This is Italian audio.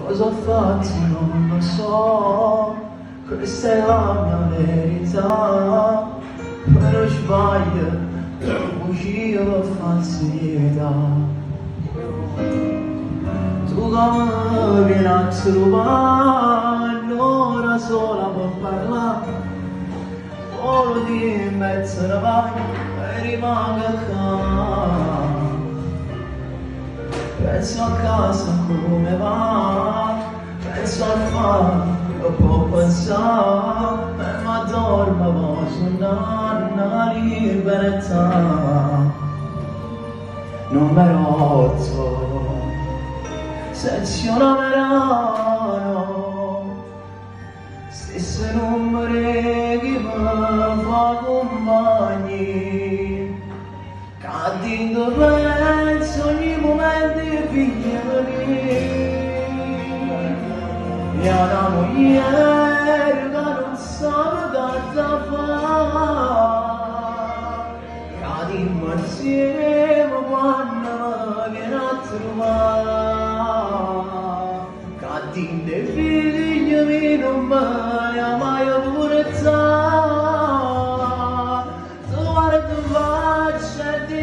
Cosa ho fatto non lo so, questa è la mia verità. Però sbaglio, bugia o falsità. Tu come vieni a trovare, un'ora sola per parlare. Volo di mezzo ne vai e rimango qua. Penso a casa come va, penso al fatto che può pensare, e mi addormo su una libertà. Numero 8, sezione verano, stesse numeri che mi fa compagni, che dove penso ogni momento figli mi ha una moglie che non sa cosa fare, che dimmi insieme quando mi viene a trovare, che dimmi figli mi non mi ha mai pure tu guarda faccia e ti